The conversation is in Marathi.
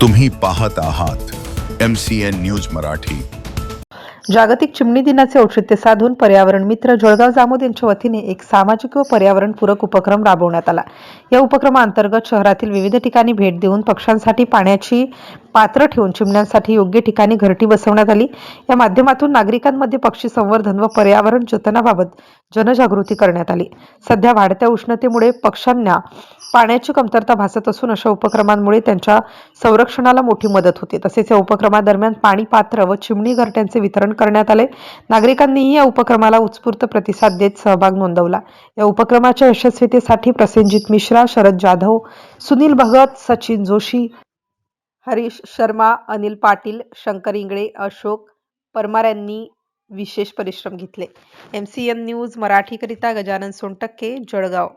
तुम्ही पाहत आहात MCN न्यूज मराठी। जागतिक चिमणी दिनाचे औचित्य साधून पर्यावरण मित्र जळगाव जामोद यांच्या वतीने एक सामाजिक व पर्यावरणपूरक उपक्रम राबवण्यात आला। या उपक्रमाअंतर्गत शहरातील विविध ठिकाणी भेट देऊन पक्ष्यांसाठी पाण्याची पात्र ठेवून चिमण्यांसाठी योग्य ठिकाणी घरटी बसवण्यात आली। या माध्यमातून नागरिकांमध्ये पक्षी संवर्धन व पर्यावरण जतनाबाबत जनजागृती करण्यात आली। सध्या वाढत्या उष्णतेमुळे पक्ष्यांना पाण्याची कमतरता भासत असून अशा उपक्रमांमुळे त्यांच्या संरक्षणाला मोठी मदत होते। तसेच या उपक्रमादरम्यान पाणी पात्र व चिमणी घरट्यांचे वितरण करण्यात आले। नागरिकांनीही या उपक्रमाला उत्स्फूर्त प्रतिसाद देत सहभाग नोंदवला। या उपक्रमाच्या यशस्वीतेसाठी प्रसेनजित मिश्रा, शरद जाधव, सुनील भगत, सचिन जोशी, हरीश शर्मा, अनिल पाटील, शंकर इंगळे, अशोक परमार यांनी विशेष परिश्रम घेतले। MCN न्यूज मराठीकरिता गजानन सोनटक्के, जळगाव।